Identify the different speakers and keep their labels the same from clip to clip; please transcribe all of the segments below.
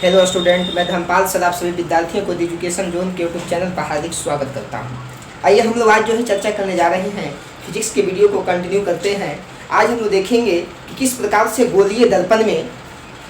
Speaker 1: Hello student, मैं Dharmpal sir आप सभी विद्यार्थियों को एजुकेशन जोन के यूट्यूब चैनल पर हार्दिक स्वागत करता हूं। आइए हम लोग आज जो है चर्चा करने जा रहे हैं, फिजिक्स के वीडियो को कंटिन्यू करते हैं। आज हम लोग देखेंगे कि किस प्रकार से गोलीय दर्पण में,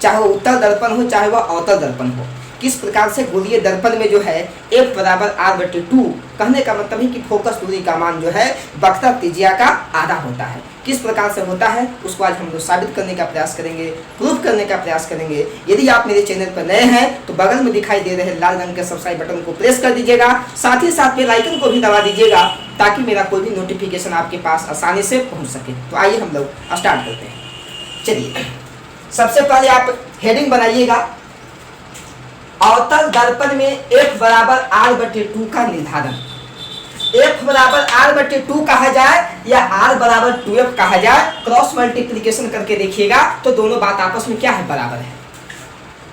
Speaker 1: चाहे वो उत्तल दर्पण हो चाहे वह अवतल दर्पण हो, किस प्रकार से गोलीय दर्पण में जो है F बराबर R/2 कहने का मतलब है कि फोकस दूरी का मान जो है वक्रता त्रिज्या का आधा होता है। किस प्रकार से होता है उसको आज हम लोग साबित करने का प्रयास करेंगे, प्रूफ करने का प्रयास करेंगे। यदि आप मेरे चैनल पर नए हैं तो बगल में दिखाई दे रहे लाल रंग के सब्सक्राइब बटन को प्रेस कर दीजिएगा, साथ ही साथ बेल आइकन को भी दबा दीजिएगा ताकि मेरा कोई भी नोटिफिकेशन आपके पास आसानी से पहुँच सके। तो आइए हम लोग स्टार्ट करते हैं। चलिए, सबसे पहले आप हेडिंग बनाइएगा, अवतल दर्पण में F बराबर R/2 का निर्धारण। F बराबर R/2 कहा जाए या R बराबर 2F कहा जाए, क्रॉस मल्टीप्लिकेशन करके देखिएगा तो दोनों बात आपस में क्या है, बराबर है।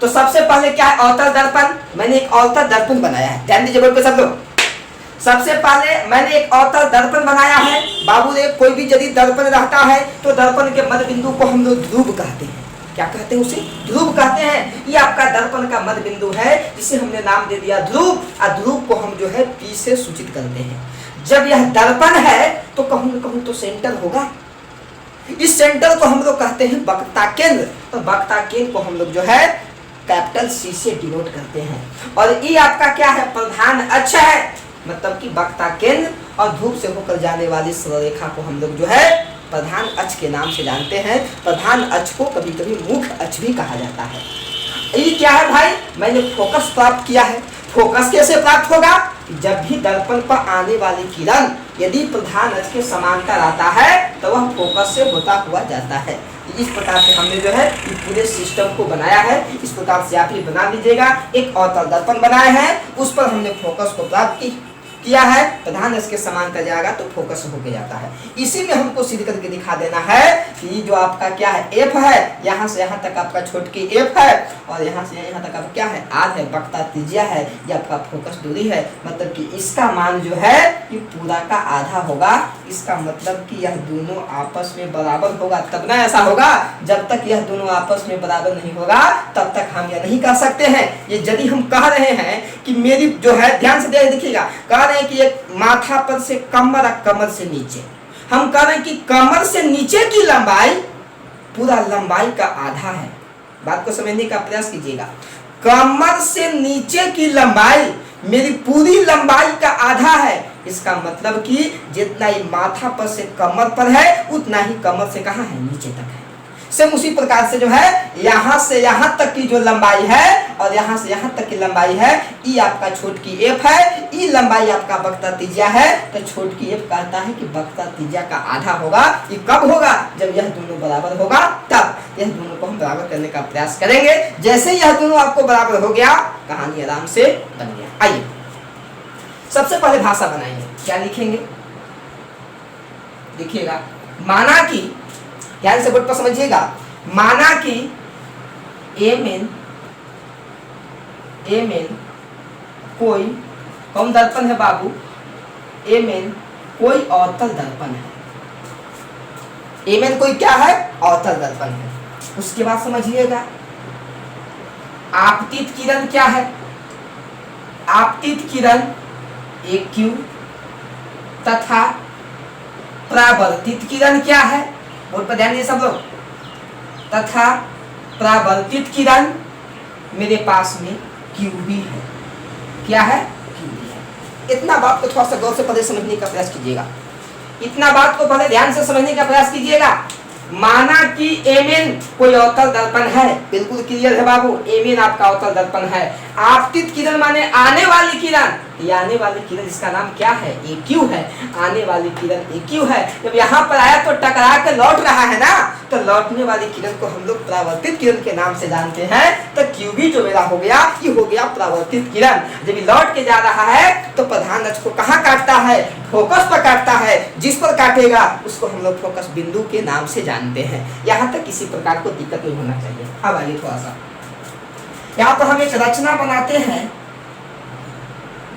Speaker 1: तो सबसे पहले क्या है, अवतल दर्पण। मैंने एक अवतल दर्पण बनाया है, ध्यान दीजिए बोल पे सब लोग। सबसे पहले मैंने एक अवतल दर्पण बनाया है। बाबू रे, कोई भी यदि दर्पण रहता है तो दर्पण के मध्य बिंदु को हम लोग ध्रुव कहते हैं। क्या कहते हैं, उसे ध्रुव कहते हैं। ये आपका दर्पण का मध्य बिंदु है, जिसे हमने नाम दे दिया ध्रुव। और ध्रुव को हम जो है P से सूचित करते हैं। जब यह दर्पण है तो कहूँ न कहूँ तो सेंटर होगा। इस सेंटर को हम लोग कहते हैं वक्रता केंद्र। तो वक्रता केंद्र को हम लोग जो है कैपिटल C से डिनोट करते हैं। और ये आपका क्या है, प्रधान अक्ष है। मतलब कि वक्रता केंद्र और ध्रुव से होकर जाने वाली सरल रेखा को हम लोग जो है प्रधान अक्ष के नाम से जानते हैं। प्रधान अक्ष को कभी कभी मुख्य अक्ष भी कहा जाता है। ये क्या है भाई, मैंने फोकस प्राप्त किया है। फोकस कैसे प्राप्त होगा, जब भी दर्पण पर आने वाली किरण यदि प्रधान अक्ष के समांतर आता है तो वह फोकस से होता हुआ जाता है। इस प्रकार से हमने जो है इस पूरे सिस्टम को बनाया है। इस प्रकार से आप ये बना लीजिएगा, एक अवतल दर्पण बनाए हैं, उस पर हमने फोकस को प्राप्त किया है। प्रधान अक्ष के समांतर जाएगा तो फोकस होके जाता है। इसी में हमको सिद्ध करके दिखा देना है कि जो आपका क्या है F है, यहाँ से यहाँ तक आपका छोटकी F है और यहाँ से यहाँ तक आपका क्या है, R है, वक्रता त्रिज्या है, ये आपका फोकस दूरी है। मतलब कि इसका मान जो है ये पूरा का आधा होगा। इसका मतलब कि यह दोनों आपस में बराबर होगा, तब ना ऐसा होगा। जब तक यह दोनों आपस में बराबर नहीं होगा तब तक हम यह नहीं कह सकते हैं। ये यदि हम कह रहे हैं कि मेरी जो है, ध्यान से देखिएगा, कह रहे हैं कि एक माथा पर से कमर और कमर से नीचे, हम कह रहे हैं कि कमर से नीचे की लंबाई पूरा लंबाई का आधा है। बात को समझने का प्रयास कीजिएगा। कमर से नीचे की लंबाई मेरी पूरी लंबाई का आधा है। इसका मतलब कि जितना ही माथा पर से कमर पर है उतना ही कमर से कहाँ है, नीचे तक है। सेम उसी प्रकार से जो है यहाँ से यहाँ तक की जो लंबाई है और यहाँ से यहाँ तक की लंबाई है, ये आपका छोटकी F है, ये लंबाई आपका वक्रता त्रिज्या है। तो छोटकी F कहता है कि वक्रता त्रिज्या का आधा होगा। ये कब होगा, जब यह दोनों बराबर होगा। तब यह दोनों को हम बराबर करने का प्रयास करेंगे। जैसे यह दोनों आपको बराबर हो गया, कहानी आराम से बन गया। आइए सबसे पहले भाषा बनाएंगे। क्या लिखेंगे, देखिएगा, माना कि, ध्यान से बोर्ड पर समझिएगा, माना कि एम एन कोई कौन दर्पण है बाबू, एम एन कोई अवतल दर्पण है। एम एन कोई क्या है, अवतल दर्पण है। उसके बाद समझिएगा, आपतित किरण क्या है, आपतित किरण AQ तथा परावर्तित किरण क्या है, बोर्ड पर ध्यान दीजिए सब लोग, तथा परावर्तित किरण मेरे पास में QB है। क्या है, QB है। इतना बात को थोड़ा सा गौर से पहले समझने का प्रयास कीजिएगा। इतना बात को पहले ध्यान से समझने का प्रयास कीजिएगा। माना कि एम कोई अवतल दर्पण है, बिल्कुल क्लियर है बाबू, एम आपका अवतल दर्पण है। आपतित किरण माने आने वाली किरण, ये आने वाली किरण जिसका नाम क्या है, AQ है। आने वाली किरण AQ है। जब यहाँ पर आया तो टकरा के लौट रहा है ना, तो लौटने वाली किरण को हम लोग परावर्तित किरण के नाम से जानते हैं। तो QB जो मेरा हो गया, ये हो गया परावर्तित किरण। जब ये लौट के जा रहा है तो प्रधान अक्ष को कहाँ काटता है, फोकस पर काटता है। जिस पर काटेगा उसको हम लोग फोकस बिंदु के नाम से जानते हैं। यहाँ तक किसी प्रकार को दिक्कत नहीं होना चाहिए। अब आइए थोड़ा सा, यहाँ पर हम एक रचना बनाते हैं।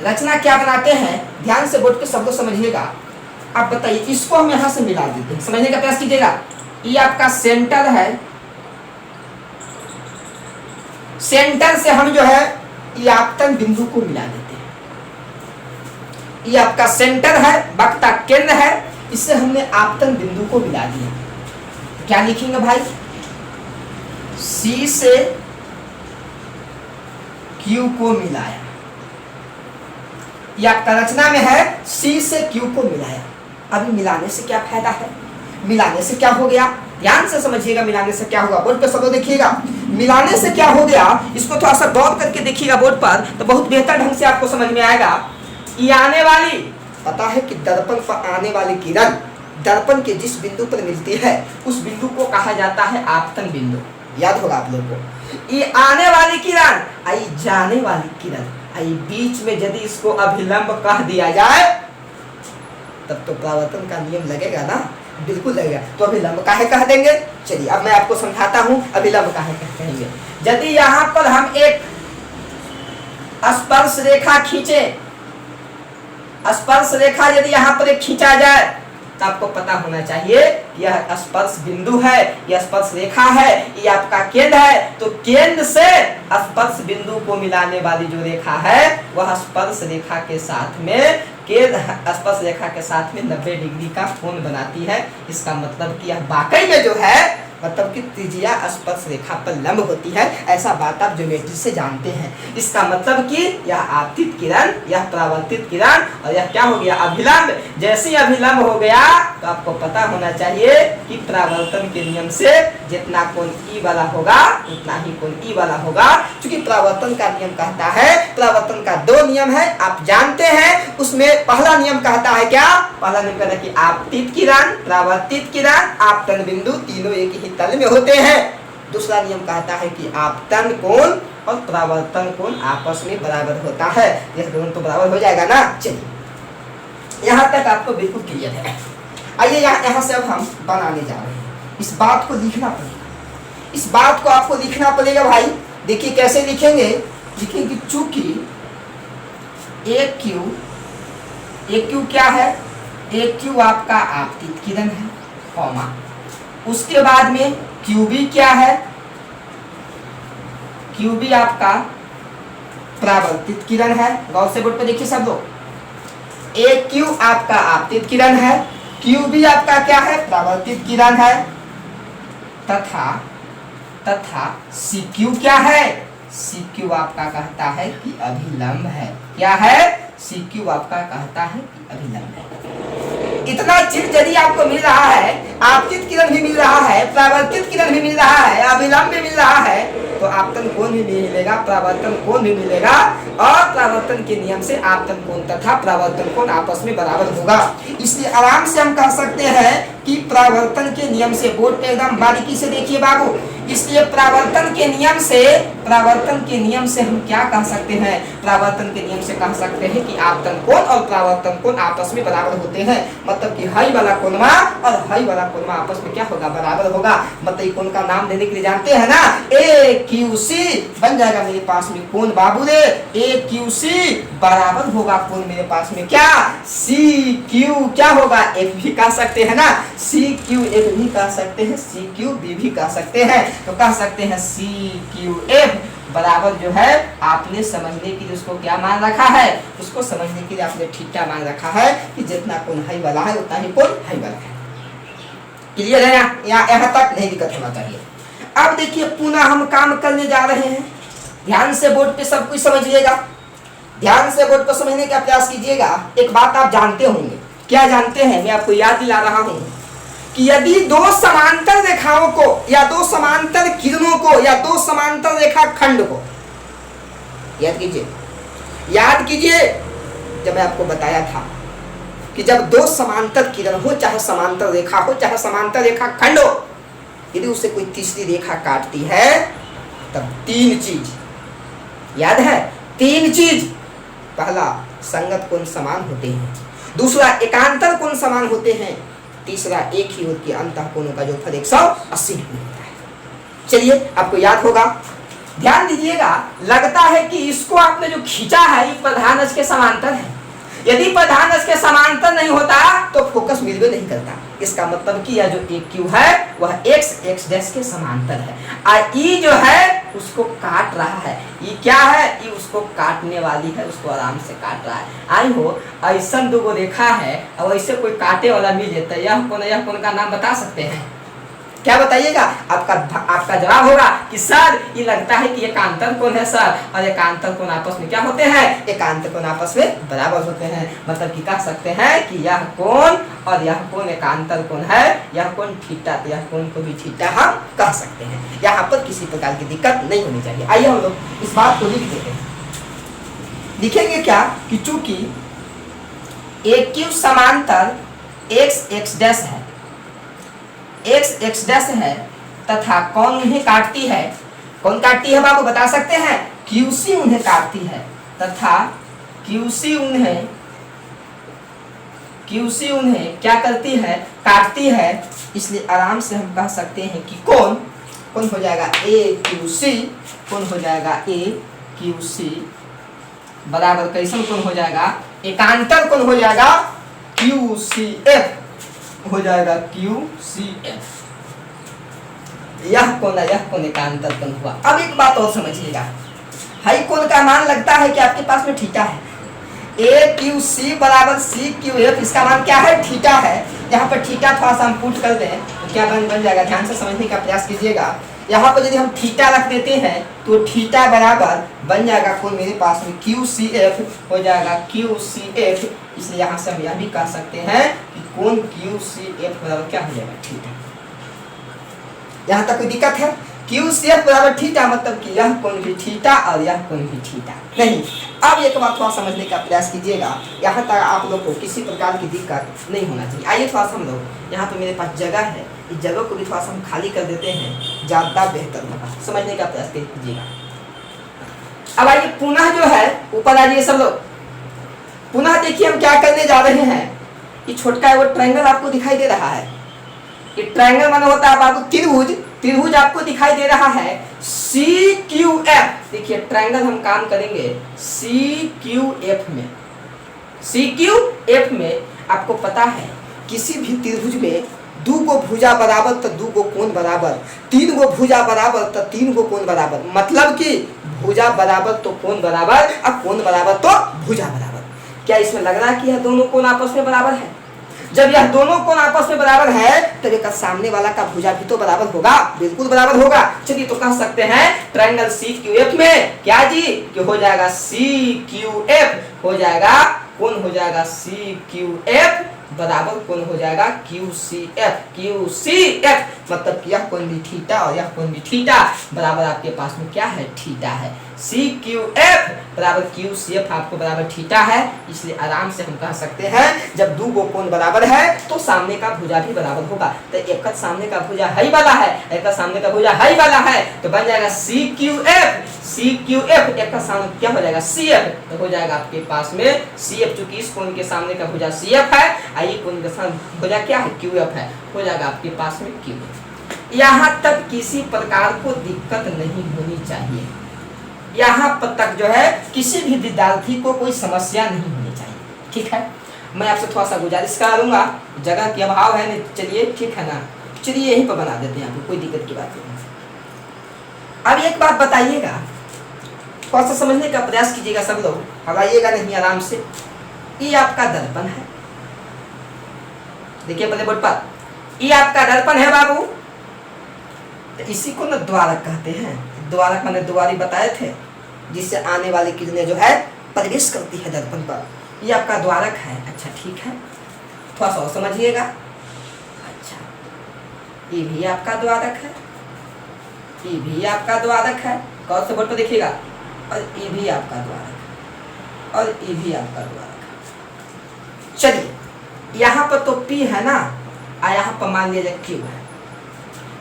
Speaker 1: रचना क्या बनाते हैं, ध्यान से बोर्ड के शब्दों समझिएगा। आप बताइए, इसको हम यहाँ से मिला देते हैं, समझने का प्रयास कीजिएगा। ये आपका सेंटर है, सेंटर से हम जो है ये आपतन बिंदु को मिला देते हैं। ये आपका सेंटर है, वक्ता केंद्र है, इससे हमने आपतन बिंदु को मिला दिया। क्या लिखेंगे भाई? C से Q को मिलाया। यह आपका रचना में है C से Q को मिलाया। अभी मिलाने से क्या फायदा है? मिलाने से क्या हो गया? ध्यान से समझिएगा, मिलाने से क्या होगा। बोर्ड पे सब लोग देखिएगा, मिलाने से क्या हो गया, इसको थोड़ा सा गौर करके देखिएगा बोर्ड पर, तो बहुत बेहतर ढंग से आपको समझ में आएगा। ये आने वाली, पता है कि दर्पण पर आने वाली किरण दर्पण के जिस बिंदु पर मिलती है उस बिंदु को कहा जाता है आपतन बिंदु। याद होगा आप लोगों को। ये आने वाली किरण, आई जाने वाली किरण, आई बीच में यदि इसको अभिलंब कह दिया जाए तब तो परावर्तन का नियम लगेगा ना, बिल्कुल लगेगा। तो अभिलंब काहे कह देंगे? चलिए अब मैं आपको समझाता हूं अभिलंब काहे कहेंगे। यदि यहाँ पर हम एक स्पर्श रेखा खींचे, स्पर्श रेखा यदि यहाँ पर एक खींचा जाए तो आपको पता होना चाहिए यह स्पर्श बिंदु है, यह स्पर्श रेखा है, ये आपका केंद्र है। तो केंद्र से स्पर्श बिंदु को मिलाने वाली जो रेखा है वह स्पर्श रेखा के साथ में स्पर्श रेखा के साथ में 90 डिग्री का कोण बनाती है। इसका मतलब कि यह वाकई में जो है मतलब कि त्रिज्या स्पर्श रेखा पर लंब होती है। ऐसा बात आप ज्योमेट्री से जानते हैं। इसका मतलब कि यह आपतित किरण, यह परावर्तित किरण और यह क्या हो गया? अभिलंब। जैसे ही अभिलंब हो गया तो आपको पता होना चाहिए कि परावर्तन के नियम से जितना कोण ई वाला होगा उतना ही कोण ई वाला होगा। क्योंकि परावर्तन का नियम कहता है, परावर्तन का 2 नियम है आप जानते हैं। उसमें पहला नियम कहता है क्या? पहला नियम कहता है कि आपतित किरण, परावर्तित किरण, आपतन बिंदु तीनों एक ही तल में होते हैं। दूसरा नियम कहता है कि आपतन कोण और परावर्तन कोण आपस में बराबर होता है। यह दोनों तो बराबर हो जाएगा ना। चलिए यहाँ तक आपको बिल्कुल क्लियर है। आइए यहाँ से अब हम बनाने जा रहे हैं। इस बात को लिखना पड़ेगा, इस बात को आपको लिखना पड़ेगा भाई। देखिए कैसे लिखेंगे? लिखेंगे चूंकि एक क्यू क्या है? एक क्यू आपका आपतित किरण है, कॉमा उसके बाद में क्यूबी क्या है? क्यूबी आपका परावर्तित किरण है। गौर से बोर्ड पे देखिए सब लोग। एक क्यू आपका आपतित किरण है, क्यूबी आपका क्या है? परावर्तित किरण है। तथा सी क्यू क्या है? सी क्यू आपका कहता है कि अभिलंब है। क्या है? सी क्यू आपका कहता है कि अभिलंब है। इतना चीज यदि आपको मिल रहा है, आपतित किरण भी मिल रहा है, परावर्तित किरण भी मिल रहा है, अभिलंब भी मिल रहा है, तो आपतन कोण भी मिलेगा, परावर्तन कोण भी मिलेगा और परावर्तन के नियम से आपतन कोण तथा परावर्तन कोण आपस में बराबर होगा। इसलिए आराम से हम कह सकते हैं कि परावर्तन के नियम से, बोर्ड पे एकदम बारीकी से देखिए बाबू। इसलिए परावर्तन के नियम से हम क्या कह सकते हैं? परावर्तन के नियम से कह सकते हैं कि आपतन कोण और परावर्तन कोण आपस में बराबर होते हैं। मतलब कि हाई वाला कोणमा और हाई वाला कोणमा आपस में क्या होगा? बराबर होगा। मतलब कोण का नाम देने के लिए जानते हैं ना, ए क्यू सी बन जाएगा मेरे पास में कोण बाबू रे। ए क्यू सी बराबर होगा कोण मेरे पास में क्या? सी क्यू क्या होगा? एफ भी कह सकते हैं ना, सी क्यू एफ भी कह सकते हैं, सी क्यू बी भी कह सकते हैं। तो कह सकते हैं सी क्यू एफ बराबर जो है आपने समझने के लिए उसको क्या मान रखा है? उसको समझने के लिए आपने थीटा मान रखा है कि जितना कोण हाई वाला है उतना ही कोण हाई वाला है। क्लियर है ना? यहाँ तक नहीं दिक्कत होना चाहिए। अब देखिए पुनः हम काम करने जा रहे हैं। ध्यान से बोर्ड पे सब कुछ समझिएगा, ध्यान से बोर्ड को समझने का प्रयास कीजिएगा। एक बात आप जानते होंगे, क्या जानते हैं? मैं आपको याद दिला रहा हूं कि यदि 2 समांतर रेखाओं को या 2 समांतर किरणों को या 2 समांतर रेखा खंड को याद कीजिए जब मैं आपको बताया था कि जब 2 समांतर किरण हो, चाहे समांतर रेखा हो, चाहे समांतर रेखा खंड हो, यदि उसे कोई तीसरी रेखा काटती है तब 3 चीज याद है। 3 चीज, पहला संगत कोण समान होते हैं, दूसरा एकांतर कोण समान होते हैं, तीसरा एक ही ओर के अंतः कोणों का जो फल 180 डिग्री होता है। चलिए आपको याद होगा, ध्यान दीजिएगा। लगता है कि इसको आपने जो खींचा है ये प्रधान अक्ष के समांतर है। यदि प्रधान अक्ष के समांतर नहीं होता तो फोकस मिलवे नहीं करता। इसका मतलब कि यह जो ए क्यू है वह एक्स एक्स डैश के समांतर है, और ई जो है उसको काट रहा है। ई क्या है? ई उसको काटने वाली है, उसको आराम से काट रहा है। आई हो ऐसा दो को देखा है, और ऐसे कोई काटे वाला मिल जाता है, यह कौन का नाम बता सकते हैं? क्या बताइएगा? आपका जवाब होगा कि सर ये लगता है कि एकांतर कोण है सर, और एकांतर कोण आपस में क्या होते हैं? एकांतर कोण आपस में बराबर होते हैं। मतलब कि कह सकते हैं कि यह कोण और यह कोण एकांतर कोण है, यह कोण थीटा, तो यह कोण को भी थीटा हम कह सकते हैं। यहाँ पर किसी प्रकार की दिक्कत नहीं होनी चाहिए। आइए हम लोग इस बात को लिख देते हैं। लिखेंगे क्या कि चूंकि ए क्यू समांतर एक्स एक्स डैश है, एक्स एक्स डैश है तथा कौन उन्हें काटती है? कौन काटती है बाबू बता सकते हैं? क्यूसी उन्हें काटती है, तथा क्यूसी उन्हें क्या करती है? काटती है। इसलिए आराम से हम कह सकते हैं कि कौन हो जाएगा ए क्यूसी, कौन हो जाएगा ए क्यूसी बराबर कैसन कौन हो जाएगा? एकांतर कौन हो जाएगा? क्यूसीएफ हो जाएगा, QCF। यह कौन एकांतर कोण हुआ। अब एक बात और समझिएगा, हाई कोण का मान लगता है कि आपके पास में थीटा है। AQC बराबर CQF, इसका मान क्या है? थीटा है। यहाँ पर थीटा थोड़ा सा हम पुट कर दें तो क्या बन जाएगा? ध्यान से समझने का प्रयास कीजिएगा। यहाँ पर यदि हम थीटा रख देते हैं तो थीटा बराबर बन जाएगा कौन मेरे पास में? QCF हो जाएगा, QCF। इसलिए यहाँ से हम यह भी कह सकते हैं कि कौन QCF बराबर क्या हो जाएगा? थीटा। यहाँ तक कोई दिक्कत है? QCF बराबर थीटा, मतलब कि यह कोण भी थीटा और यह कोण भी थीटा। नहीं, अब एक बात थोड़ा समझने का प्रयास कीजिएगा, यहाँ तक आप लोग को किसी प्रकार की दिक्कत नहीं होना चाहिए। आइए थोड़ा सा हम लोग, यहाँ पर मेरे पास जगह है, इस जगह को भी थोड़ा सा हम खाली कर देते हैं, ज़्यादा बेहतर होगा। समझने का प्रयास कीजिएगा। अब आइए पुनः जो है ऊपर आ जाइए सब लोग। पुनः देखिए हम क्या करने जा रहे हैं। ये छोटका वो ट्रायंगल आपको दिखाई दे रहा है, ये ट्रायंगल माने होता है बाबू त्रिभुज। त्रिभुज आपको दिखाई दे रहा है CQF। देखिए ट्रायंगल हम काम करेंगे CQF में। CQF में आपको पता है किसी भी त्रिभुज में दो गो भुजा बराबर तो दो गो कोण बराबर, तीन गो भुजा बराबर तो तीन गो कोण बराबर। मतलब कि भुजा बराबर तो कोण बराबर और कोण बराबर तो भुजा बराबर। क्या इसमें लग रहा है कि यह दोनों कोण आपस में बराबर है? जब यह दोनों कोण आपस में बराबर है तब एक सामने वाला का भुजा भी तो बराबर होगा, बिल्कुल बराबर होगा। चलिए तो कह सकते हैं ट्रायंगल CQF में क्या जी कि हो जाएगा CQF हो जाएगा, कौन हो जाएगा? CQF बराबर कौन हो जाएगा? QCF। मतलब कि यह कोण भी थीटा और यह कोण भी थीटा बराबर आपके पास में क्या है? थीटा है। CQF बराबर QCF आपको बराबर थीटा है। इसलिए आराम से हम कह सकते हैं जब दो गो कोण बराबर है तो सामने का भुजा भी बराबर होगा। तो एक सामने का भुजा हाई वाला है, एक सामने का भुजा हाई वाला है, तो बन जाएगा CQF एक का सामने क्या हो जाएगा? CF। तो हो जाएगा आपके पास में CF, चूंकि इस कोण के सामने का भुजा CF है, आई कोण का सामने भुजा क्या है? QF है। हो जाएगा आपके पास में QF। यहाँ तक किसी प्रकार को दिक्कत नहीं होनी चाहिए। यहाँ पर तक जो है किसी भी विद्यार्थी को कोई समस्या नहीं होनी चाहिए। ठीक है, मैं आपसे थोड़ा सा गुजारिश करूंगा, जगह के अभाव है नहीं, चलिए ठीक है ना, चलिए यहीं पर बना देते हैं, आपको कोई दिक्कत की बात नहीं। अब एक बात बताइएगा, थोड़ा सा समझने का प्रयास कीजिएगा सब लोग, हवाइएगा नहीं आराम से। ये आपका दर्पण है, देखिए पहले बोर्ड पर, ये आपका दर्पण है बाबू। तो इसी को ना द्वारक कहते हैं। द्वारक मैंने द्वारी बताए थे, जिससे आने वाली किरणें जो है प्रवेश करती है दर्पण पर। ये आपका द्वारक है। अच्छा ठीक है, थोड़ा सा समझिएगा। अच्छा, ये भी आपका द्वारक है, ये भी आपका द्वारक है, कौन से बोर्ड पर देखिएगा, और ये भी आपका द्वारक है, और ये भी आपका द्वारक है। चलिए यहाँ पर तो P है ना, और यहाँ पर मान लिया जाए Q है।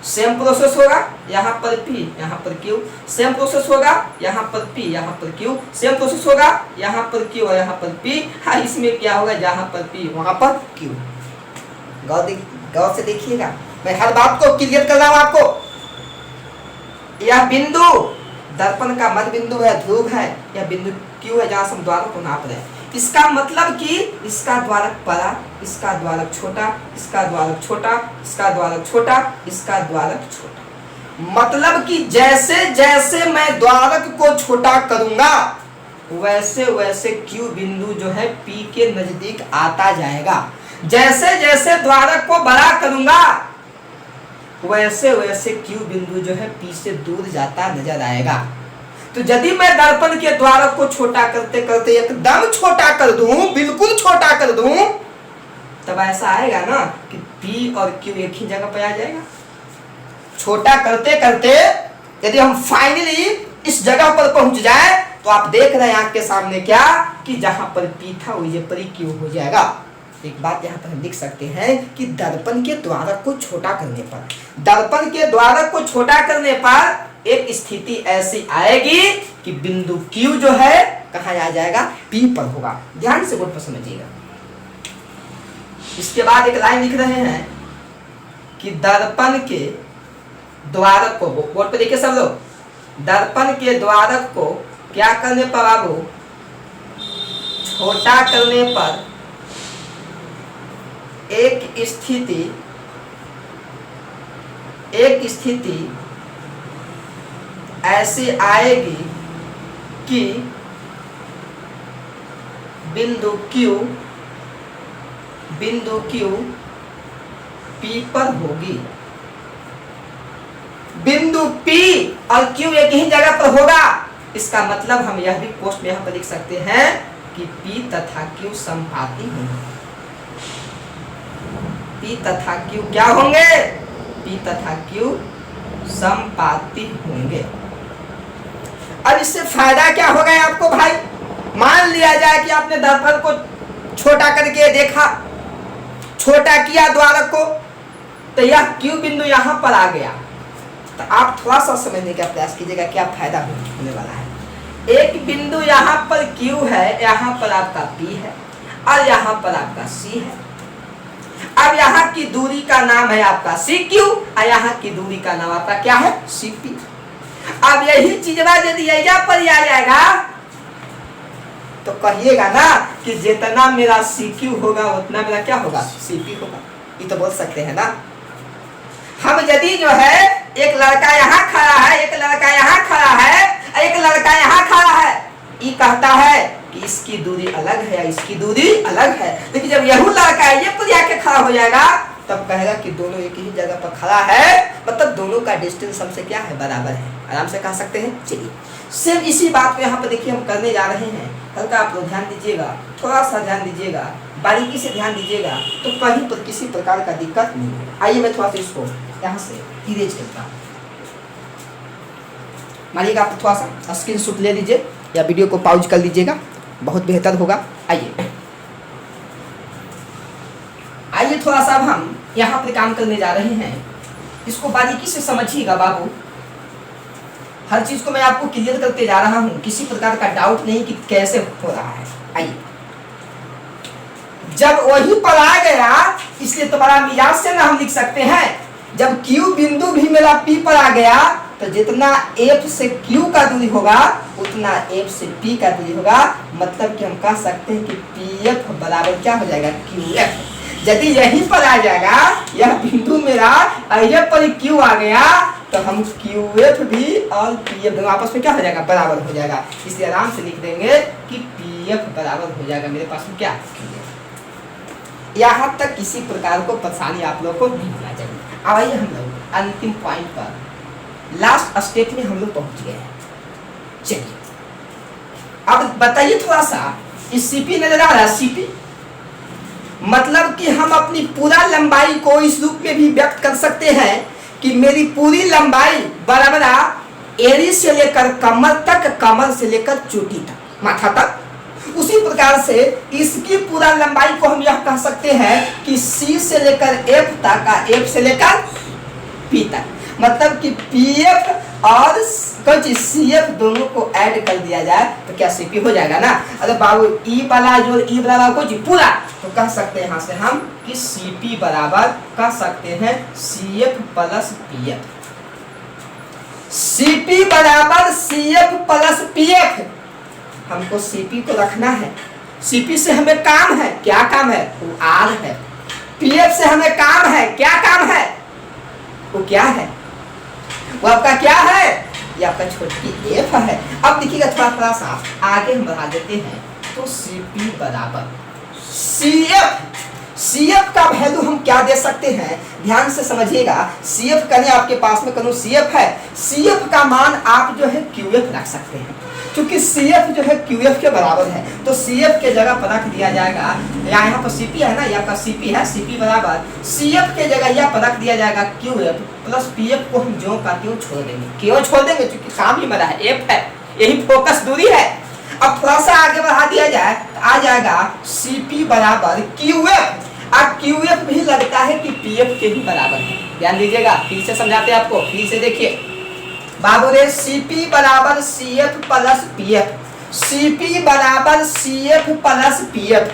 Speaker 1: सेम प्रोसेस होगा, यहाँ पर P यहाँ पर Q, सेम प्रोसेस होगा यहाँ पर P यहाँ पर Q, सेम प्रोसेस होगा यहाँ पर Q और यहाँ पर P। हाँ, इसमें क्या होगा, जहाँ पर P वहाँ पर Q। गौर से देखिएगा, मैं हर बात को क्लियर कर रहा हूँ आपको। यह बिंदु दर्पण का मध्य बिंदु है, ध्रुव है, यह बिंदु Q है जहाँ से हम द्वारों को नाप रहे हैं। इसका मतलब कि इसका द्वारक बड़ा, इसका द्वारक छोटा, इसका द्वारक छोटा, इसका द्वारक छोटा, इसका द्वारक छोटा। मतलब कि जैसे जैसे मैं द्वारक को छोटा करूंगा वैसे वैसे Q बिंदु जो है P के नजदीक आता जाएगा। जैसे जैसे द्वारक को बड़ा करूंगा वैसे वैसे Q बिंदु जो है P से दूर जाता नजर आएगा। तो यदि मैं दर्पण के द्वारक को छोटा करते करते एकदम छोटा कर दूं, बिल्कुल छोटा कर दूं, तब ऐसा आएगा ना कि P और Q एक ही जगह पे आ जाएगा। छोटा करते करते यदि हम फाइनली इस जगह पर पहुंच जाए तो आप देख रहे हैं आंख के सामने क्या कि जहां पर P था वही पर Q हो जाएगा। एक बात यहाँ पर हम लिख सकते हैं कि दर्पण के द्वारक को छोटा करने पर, दर्पण के द्वारक को छोटा करने पर एक स्थिति ऐसी आएगी कि बिंदु Q जो है कहाँ आ जाएगा, P पर होगा। ध्यान से बोर्ड पर समझिएगा। इसके बाद एक लाइन लिख रहे हैं कि दर्पण के द्वारक को, बोर्ड पर देखिए सब लोग, दर्पण के द्वारक को क्या करने पर बाबू, छोटा करने पर एक स्थिति ऐसी आएगी कि बिंदु Q P पर होगी। बिंदु P और Q एक ही जगह पर होगा। इसका मतलब हम यह भी कोष्ट में यहां पर लिख सकते हैं कि P तथा Q समपाती होंगे। P तथा Q क्या होंगे, P तथा Q समपाती होंगे। अब इससे फायदा क्या हो गया आपको भाई, मान लिया जाए कि आपने दर्पण को छोटा करके देखा, छोटा किया द्वारक को, तो यह Q बिंदु यहां पर आ गया। तो आप थोड़ा सा समझने का प्रयास कीजिएगा क्या फायदा होने वाला है। एक बिंदु यहाँ पर Q है, यहाँ पर आपका P है और यहाँ पर आपका C है। अब यहाँ की दूरी का नाम है आपका CQ और यहाँ की दूरी का नाम आपका क्या है, CP। अब यही चीज यदि यहाँ पर आ जाएगा तो कहिएगा ना कि जितना मेरा CQ होगा उतना मेरा क्या होगा, CP होगा। ये तो बोल सकते हैं ना। हम यदि जो है एक लड़का यहाँ खड़ा है, एक लड़का यहाँ खड़ा है, एक लड़का यहाँ खड़ा है, ये कहता है कि इसकी दूरी अलग है या इसकी दूरी अलग है, लेकिन जब यही लड़का ये पर जाके खड़ा हो जाएगा तब कहेगा कि दोनों एक ही जगह पर खड़ा है, मतलब दोनों का डिस्टेंस हमसे क्या है, बराबर है। आराम से कह सकते हैं। चलिए सिर्फ इसी बात को यहाँ पर देखिए हम करने जा रहे हैं। हल्का आप लोग ध्यान दीजिएगा, थोड़ा सा ध्यान दीजिएगा, बारीकी से ध्यान दीजिएगा तो कहीं पर किसी प्रकार का दिक्कत नहीं है। आइए मैं थोड़ा सा इसको यहाँ से इरेज करता हूँ। मानिएगा आप थोड़ा सा स्क्रीन शॉट ले लीजिए या वीडियो को पॉज कर लीजिएगा, बहुत बेहतर होगा। आइए थोड़ा सा अब हम यहाँ पर काम करने जा रहे हैं। इसको बारीकी से समझिएगा बाबू, हर चीज को मैं आपको क्लियर करते जा रहा हूँ, किसी प्रकार का डाउट नहीं कि कैसे हो रहा है। आइए, जब वही पर आ गया इसलिए तुम्हारा मिजाज से ना हम लिख सकते हैं, जब Q बिंदु भी मेरा P पर आ गया तो जितना F से Q का दूरी होगा उतना F से P का दूरी होगा। मतलब कि हम कह सकते हैं कि PF बराबर क्या हो जाएगा, QF। यदि यहीं पर आ जाएगा, यह बिंदु मेरा यहाँ पर Q आ गया तो हम QF भी और PF दोनों आपस में क्या हो जाएगा, बराबर हो जाएगा। इसलिए आराम से लिख देंगे कि PF बराबर हो जाएगा मेरे पास में क्या, यहाँ तक किसी प्रकार को परेशानी आप लोग को नहीं होना चाहिए। अब आइए हम लोग अंतिम पॉइंट पर, लास्ट स्टेप में हम लोग पहुंच गए हैं। चलिए अब बताइए थोड़ा सा, इस CP नजर आ रहा है, CP मतलब कि हम अपनी पूरा लंबाई को इस रूप में भी व्यक्त कर सकते हैं कि मेरी पूरी लंबाई बराबर एड़ी से लेकर कमर तक, कमर से लेकर चोटी तक, माथा तक। उसी प्रकार से इसकी पूरा लंबाई को हम यह कह सकते हैं कि C से लेकर F तक, F से लेकर P तक। मतलब कि PF और CF दोनों को ऐड कर दिया जाए तो क्या CP हो जाएगा ना। अरे बाबू E वाला जो E बराबर को पूरा, तो कह सकते हैं यहाँ से हम कि CP बराबर कह सकते हैं CF प्लस PF। CP बराबर CF प्लस PF। हमको CP को रखना है, सीपी से हमें काम है, क्या काम है? वो आर है। पीएफ से हमें काम है, क्या काम है? वो क्या है? वो आपका क्या है? ये आपका छोटी एफ है। अब देखिएगा थोड़ा थोड़ा सा आगे हम बढ़ा देते हैं, तो सीपी बराबर सीएफ। सीएफ का वैल्यू हम क्या दे सकते हैं, ध्यान से समझिएगा। सीएफ कहीं आपके पास में कहीं सीएफ है, सीएफ का मान आप जो है क्यूएफ रख सकते हैं, क्योंकि सीएफ जो है क्यूएफ के बराबर है, तो सीएफ के जगह पर रख दिया जाएगा। यहाँ पर सीपी है ना, यहाँ पर सीपी है, सीपी बराबर सीएफ के जगह यहाँ पर रख दिया जाएगा क्यूएफ प्लस पीएफ को हम जो का त्यों छोड़ देंगे। क्यों छोड़ देंगे? क्योंकि काम ही बड़ा है, एफ है, यही फोकस दूरी है। अब थोड़ा सा आगे बढ़ा दिया जाए तो आ जाएगा सीपी बराबर क्यूएफ। अब क्यूएफ भी लगता है कि पीएफ के ही बराबर है। ध्यान दीजिएगा, फिर से समझाते हैं आपको, फिर से देखिए बाबू रे। सीपी बराबर सीएफ प्लस पीएफ, सीपी बराबर CF plus PF,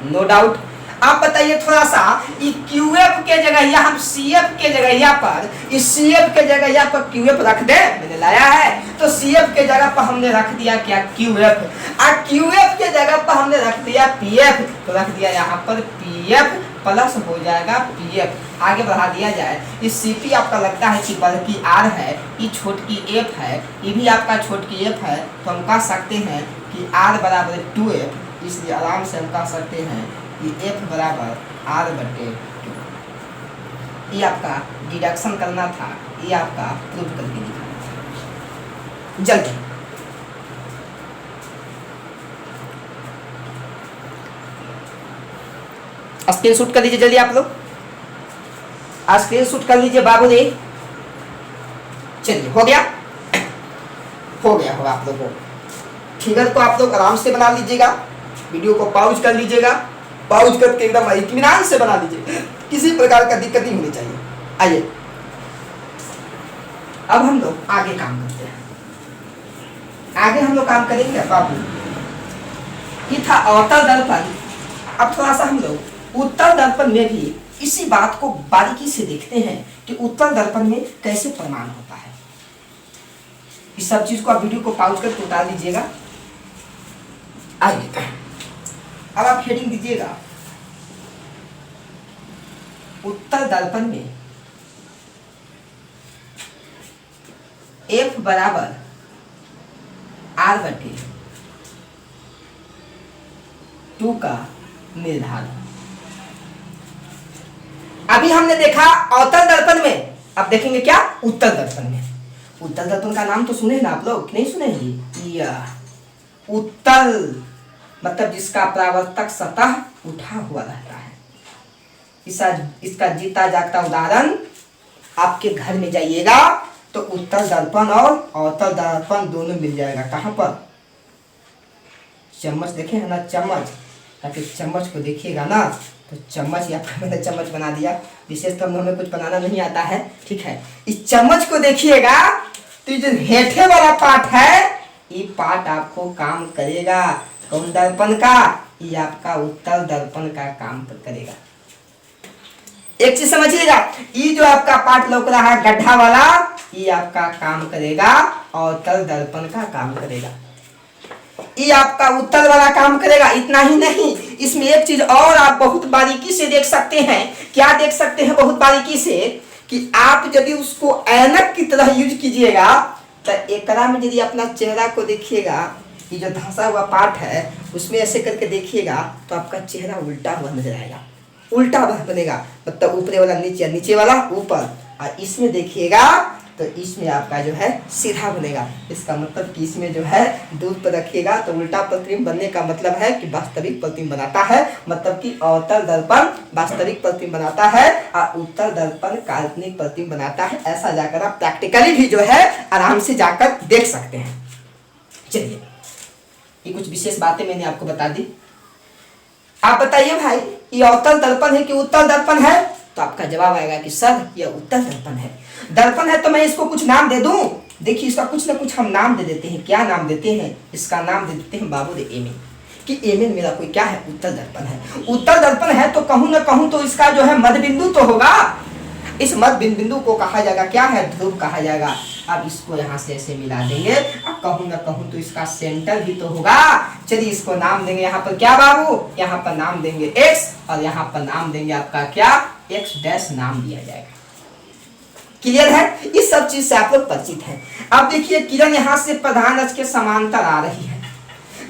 Speaker 1: no doubt. आप बताइए थोड़ा सा, क्यूएफ के जगह या हम सीएफ के जगह यहाँ पर, इस सीएफ के जगह यहाँ पर क्यूएफ रख दे, मैंने लाया है, तो सीएफ के जगह पर हमने रख दिया क्या? क्यूएफ। और क्यूएफ के जगह पर हमने रख दिया पीएफ, तो रख दिया यहाँ पर पीएफ प्लस हो जाएगा पीएफ। आगे बढ़ा दिया जाए, इस सीपी आपका लगता है कि बल्कि आर है, ये छोटकी एफ है, ये भी आपका छोटकी एफ है, तो हम कह सकते हैं कि आर बराबर 2f। इसलिए आराम से हम कह सकते हैं कि एफ बराबर आर बटे 2। ये आपका डिडक्शन करना था, ये आपका प्रूव करके दिखाना था। जल्दी स्क्रीन शूट कर लीजिए, जल्दी आप लोग स्क्रीन शूट कर लीजिए बाबू जी। चलिए हो गया, हो गया होगा आप लोगों को। फिगर को आप लोग आराम से बना लीजिएगा, वीडियो को पॉज कर लीजिएगा, पॉज करके एकदम इत्मीनान से बना लीजिए, किसी प्रकार का दिक्कत नहीं होनी चाहिए। आइए अब हम लोग आगे काम करते हैं। आगे हम लोग काम करेंगे बाबू, ये था अवतल दर्पण। अब थोड़ा सा हम लोग उत्तल दर्पण में भी इसी बात को बारीकी से देखते हैं कि उत्तल दर्पण में कैसे प्रमाण होता है। इस सब चीज को आप वीडियो को पॉज करके उतार लीजिएगा। आइए अब आप हेडिंग दीजिएगा, उत्तल दर्पण में एफ बराबर आर बटे 2 का निर्धारण। अभी हमने देखा अवतल दर्पण में, अब देखेंगे क्या उत्तल दर्पण में। उत्तल दर्पण का नाम तो सुने ना आप लोग, नहीं सुने जी? उत्तल मतलब जिसका परावर्तक सतह उठा हुआ रहता है। इसका जीता जागता उदाहरण आपके घर में जाइएगा तो उत्तल दर्पण और अवतल दर्पण दोनों मिल जाएगा। कहाँ पर? चम्मच देखे है ना, चम्मच, ताकि चम्मच को देखिएगा ना, तो चम्मच या मैंने चम्मच बना दिया, विशेष तो हमें कुछ बनाना नहीं आता है, ठीक है। इस चम्मच को देखिएगा तो जो हेठे वाला पार्ट है, ये पार्ट आपको काम करेगा। कौन दर्पण का? ये आपका उत्तल दर्पण का काम करेगा। एक चीज समझिएगा, ये जो आपका पार्ट लौक रहा है गड्ढा वाला, ये आपका काम करेगा अवतल दर्पण का काम करेगा। ये आपका उत्तल वाला काम करेगा। इतना ही नहीं, इसमें एक चीज और आप बहुत बारीकी से देख सकते हैं। क्या देख सकते हैं बहुत बारीकी से? कि आप यदि उसको ऐनक की तरह यूज कीजिएगा तो एकरा में यदि अपना चेहरा को देखिएगा, ये जो धंसा हुआ पार्ट है उसमें ऐसे करके देखिएगा तो आपका चेहरा उल्टा हुआ नजर आएगा, उल्टा बनेगा, मतलब ऊपरे वाला नीचे, नीचे वाला ऊपर, और इसमें देखिएगा तो इसमें आपका जो है सीधा बनेगा। इसका मतलब कि इसमें जो है दूर पर रखिएगा तो उल्टा प्रतिबिंब बनने का मतलब है कि वास्तविक प्रतिबिंब बनाता है, मतलब कि अवतल दर्पण वास्तविक प्रतिबिंब बनाता है और उत्तल दर्पण काल्पनिक प्रतिबिंब बनाता है। ऐसा जाकर आप प्रैक्टिकली भी जो है आराम से जाकर देख सकते हैं। चलिए, ये कुछ विशेष बातें मैंने आपको बता दी। आप बताइए भाई, ये अवतल दर्पण है कि उत्तल दर्पण है? तो आपका जवाब आएगा कि सर यह उत्तल दर्पण है। दर्पण है तो मैं इसको कुछ नाम दे दूं। देखिए, इसका कुछ ना कुछ हम नाम दे देते हैं। क्या नाम देते हैं? इसका नाम दे देते हैं बाबू रे एमएन, कि एमएन मेरा कोई क्या है? उत्तल दर्पण है। उत्तल दर्पण है तो कहूं ना कहूं तो इसका जो है मध्य बिंदु तो होगा। इस मध्य बिंदु को कहा जाएगा क्या है? ध्रुव कहा जाएगा। अब इसको यहाँ से ऐसे मिला देंगे। अब कहूँ ना कहूँ तो इसका सेंटर भी तो होगा। चलिए इसको नाम देंगे यहाँ पर क्या बाबू, यहाँ पर नाम देंगे x और यहाँ पर नाम देंगे आपका क्या, x डैश नाम दिया जाएगा। क्लियर है, इस सब चीज से आप लोग परिचित हैं। अब देखिए किरण यहाँ से प्रधान अक्ष के समांतर आ रही है।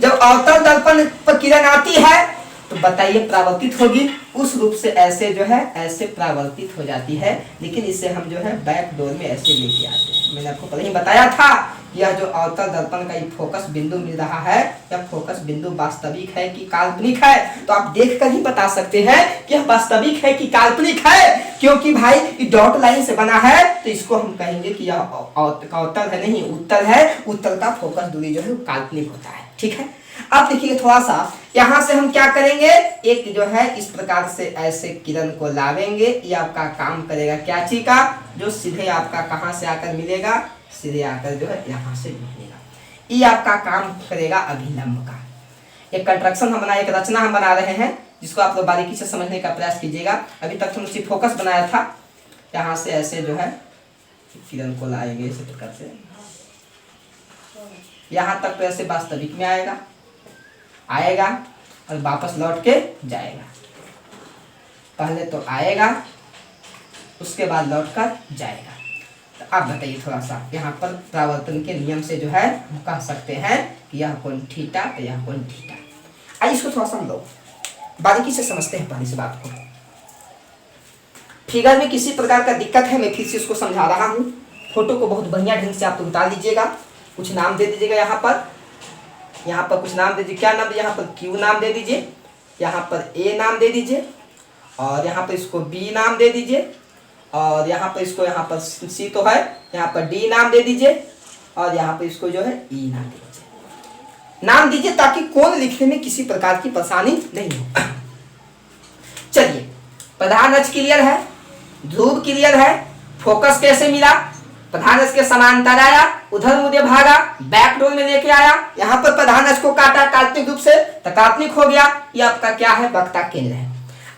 Speaker 1: जब अवतल दर्पण पर किरण आती है तो बताइए परावर्तित होगी, उस रूप से ऐसे जो है ऐसे परावर्तित हो जाती है। लेकिन इसे हम जो है बैक डोर में ऐसे लेके आते हैं। मैंने आपको पहले ही बताया था, यह जो अवतल दर्पण का ये फोकस बिंदु मिल रहा है, यह फोकस बिंदु वास्तविक है कि काल्पनिक है, तो आप देखकर ही बता सकते हैं कि यह वास्तविक है कि काल्पनिक है। क्योंकि भाई ये डॉट लाइन से बना है तो इसको हम कहेंगे कि यह अवतल है, नहीं उत्तल है। उत्तल का फोकस दूरी जो है काल्पनिक होता है। ठीक है, अब देखिए थोड़ा सा यहां से हम क्या करेंगे, एक जो है इस प्रकार से ऐसे किरण को लावेंगे। ये आपका काम करेगा क्या चीज का, जो सीधे आपका कहां से आकर मिलेगा, सीधे आकर जो है यहां से मिलेगा। ये आपका काम करेगा अभिलंब का। एक कंस्ट्रक्शन हम बना, एक रचना हम बना रहे हैं, जिसको आप लोग बारीकी से समझने का प्रयास कीजिएगा। अभी तक हम सिर्फ फोकस बनाया था, यहाँ से ऐसे जो है किरण को लाएंगे इस प्रकार से, यहाँ तक तो ऐसे वास्तविक में आएगा और वापस लौट के जाएगा। पहले तो आएगा उसके बाद लौट कर जाएगा। तो आप बताइए थोड़ा सा, यहाँ पर परावर्तन के नियम से जो है हम कह सकते हैं कि यह कोण थीटा तो यह कोण थीटा। आइए इसको थोड़ा सा हम लोग बारीकी से समझते हैं पहले से बात को। फिगर में किसी प्रकार का दिक्कत है, मैं फिर से इसको समझा रहा हूँ। फोटो को बहुत बढ़िया ढंग से आप लोग उतार लीजिएगा, कुछ नाम दे दीजिएगा। यहाँ पर कुछ नाम दे दीजिए। क्या नाम दीजिए, यहाँ पर Q नाम दे दीजिए, यहाँ पर A नाम दे दीजिए, और यहाँ पर इसको B नाम दे दीजिए, और यहाँ पर इसको यहाँ पर C तो है, यहाँ पर D नाम दे दीजिए, और यहाँ पर इसको जो है E नाम दे दीजिए। नाम दीजिए ताकि कोण लिखने में किसी प्रकार की परेशानी नहीं हो। चलिए, प्रधान अक्ष क्लियर है, ध्रुव क्लियर है, फोकस कैसे मिला, प्रधान अक्ष के समांतर आया, उधर मुझे भागा, बैकडोर में लेके आया, यहाँ पर प्रधान अक्ष को काटा काल्पनिक रूप से तो काल्पनिक हो गया। ये आपका क्या है, वक्रता केंद्र है।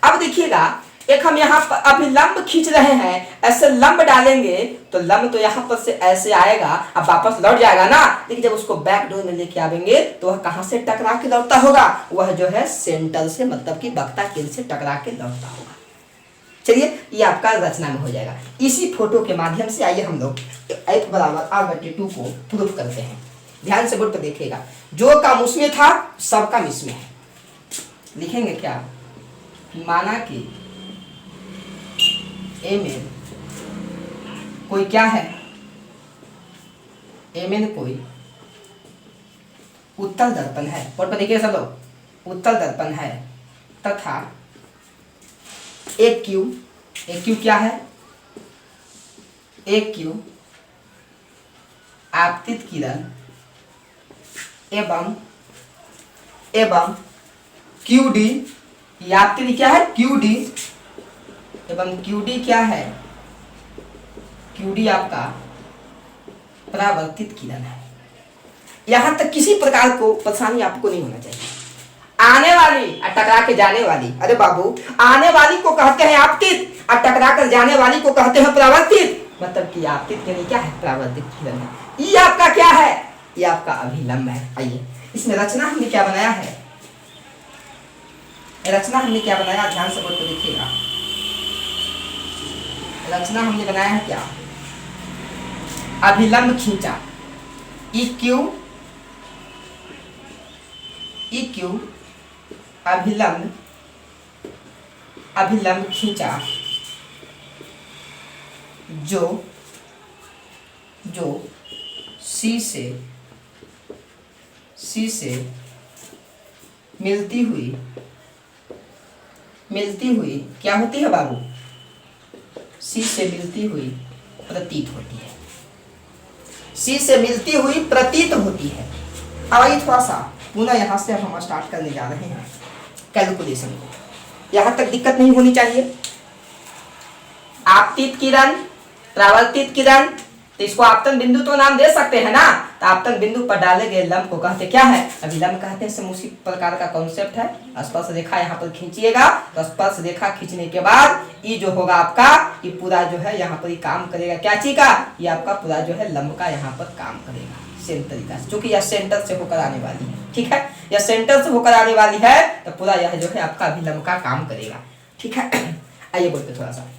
Speaker 1: अब देखिएगा, एक हम यहाँ पर अभी लंब खींच रहे हैं, ऐसे लंब डालेंगे तो लंब तो यहाँ पर से ऐसे आएगा, अब वापस लौट जाएगा ना। लेकिन जब उसको बैकडोर में लेके आवेंगे तो वह कहाँ से टकरा के लौटता होगा, वह जो है सेंटर से, मतलब कि वक्रता केंद्र से टकरा के लौटता होगा। चलिए, ये आपका रचना में हो जाएगा। इसी फोटो के माध्यम से आइए हम लोग F बराबर r/2 को प्रूफ करते हैं। ध्यान से बोर्ड पर देखिएगा, जो काम उसमें था सब काम इसमें है। लिखेंगे क्या, माना कि mn कोई क्या है, mn कोई उत्तल दर्पण है। बोर्ड पर देखिए सब लोग, उत्तल दर्पण है तथा एक क्यू क्या है, एक क्यू आपतित किरण एवं क्यू डी, आपतित क्या है, क्यू डी एवं क्यू डी क्या है, क्यू डी आपका परावर्तित किरण है। यहां तक किसी प्रकार को परेशानी आपको नहीं होना चाहिए। आने वाली और टकरा के जाने वाली, अरे बाबू, आने वाली को कहते हैं आपतित और टकरा कर जाने वाली को कहते हैं परावर्तित। मतलब कि आपतित यानी क्या है, परावर्तित किरण है। ये आपका क्या है, ये आपका अभिलंब है। आइए इसमें रचना हमने क्या बनाया है, रचना हमने क्या बनाया, ध्यान से बोल तो देखिएगा। रचना हमने बनाया है क्या, अभिलंब खींचा, EQ अभिलंब खींचा जो C से मिलती हुई क्या होती है बाबू, C से मिलती हुई प्रतीत होती है, C से मिलती हुई प्रतीत होती है। अब आइए थोड़ा सा पुनः यहाँ से हम स्टार्ट करने जा रहे हैं कैलकुलेशन को। यहाँ तक दिक्कत नहीं होनी चाहिए। आपतित किरण, परावर्तित किरण, तो इसको आपतन बिंदु तो नाम दे सकते हैं ना। तो आपतन बिंदु पर डाले गए लंब को कहते क्या है, अभी लंब कहते हैं। सब उसी प्रकार का कॉन्सेप्ट है। स्पर्श रेखा यहाँ पर खींचिएगा, तो स्पर्श रेखा खींचने के बाद ये जो होगा आपका, ये पूरा जो है यहाँ पर काम करेगा क्या चीज का, ये आपका पूरा जो है लंब का यहाँ पर काम करेगा सेम तरीका से, क्योंकि यह सेंटर से होकर आने वाली है। ठीक है, यह सेंटर से होकर आने वाली है, तो पूरा यह जो है आपका अभिलंब का काम करेगा। ठीक है, आइए बोलते थोड़ा सा,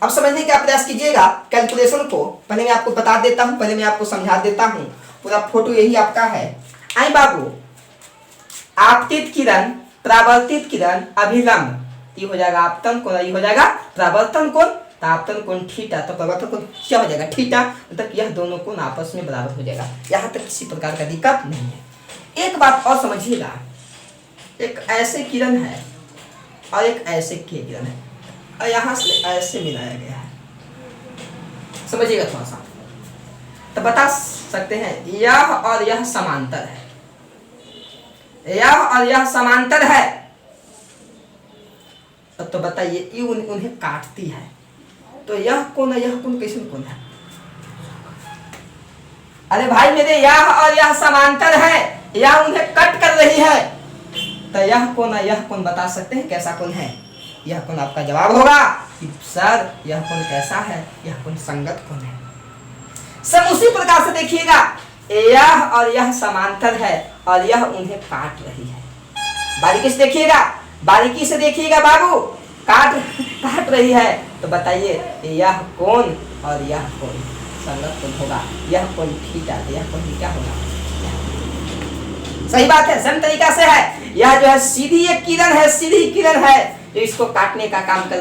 Speaker 1: अब समझने का प्रयास कीजिएगा कैलकुलेशन को। पहले मैं आपको बता देता हूं, पहले मैं आपको समझा देता हूं। पूरा फोटो यही आपका है। आई बाबू, आपतित किरण, परावर्तित किरण, अभिलंब, ये हो जाएगा आपतन कोण, ये हो जाएगा परावर्तन कोण। तो आपतन कोण थीटा, तो परावर्तन कोण क्या हो जाएगा थीटा, मतलब यह दोनों कोण आपस में बराबर हो जाएगा। यहाँ तक किसी प्रकार का दिक्कत नहीं है। एक बात और समझिएगा, एक ऐसे किरण है और एक ऐसे किरण है, और यहाँ से ऐसे मिलाया गया है, समझिएगा थोड़ा सा, तो बता सकते हैं यह और यह समांतर है, यह और यह समांतर है। तो बताइए ये उन्हें काटती है, तो यह कोण है, यह कोण कैसे कोण है? अरे भाई मेरे, यह और यह समांतर है, यह उन्हें कट कर रही है, तो यह कोण है, यह कोण बता सकते हैं कैसा कोण है? यह कोण आपका जवाब होगा कि सर यह कोण कैसा है, यह कोण संगत कोण है। सब उसी प्रकार से देखिएगा, यह और यह समांतर है और यह उन्हें काट रही है। बारीकी से देखिएगा, बारीकी से देखिएगा बाबू, काट रही है, तो बताइए यह कोण और यह कोण संगत कोण होगा। यह कोण थीटा, यह कोण क्या होगा? सही बात है, सेम तरीका से है। यह जो है सीधी एक किरण है, सीधी किरण है जो इसको काटने का काम कर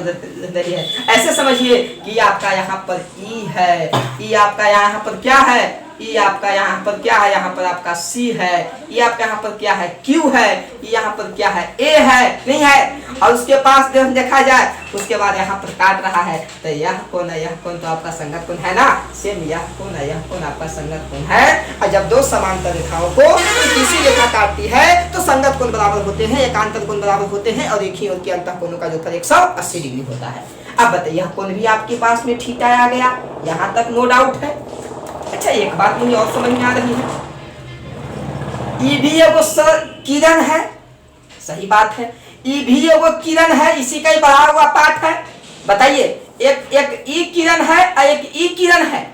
Speaker 1: रही है। ऐसे समझिए कि आपका यहाँ पर ई है, ई आपका यहाँ पर क्या है, ई आपका यहाँ पर क्या है, यहाँ पर आपका सी है, ये आपका यहाँ पर क्या है क्यू है, ये यहाँ पर क्या है ए है, नहीं है, और उसके पास जब देखा जाए उसके बाद यहाँ पर काट रहा है, तो यह कोण है, यह कोण तो आपका संगत कोण है ना। सेम यह कोण है, यह कोण आपका संगत कोण है। और जब दो समांतर रेखाओं को किसी रेखा काटती है तो संगत कोण बराबर होते हैं, एकांतर कोण बराबर होते हैं, और एक ही उनके अंतःकोणों का जो 180 डिग्री होता है। अब बताइए यह कोण भी आपके पास में थीटा आ गया, यहाँ तक नो डाउट है। अच्छा, एक बात मुझे और समझ में आ रही है, ई भी एगो किरण है, सही बात है, ई भी एगो किरण है, इसी का ही बढ़ा हुआ पार्ट है। बताइए एक ई किरण है और एक ई किरण है।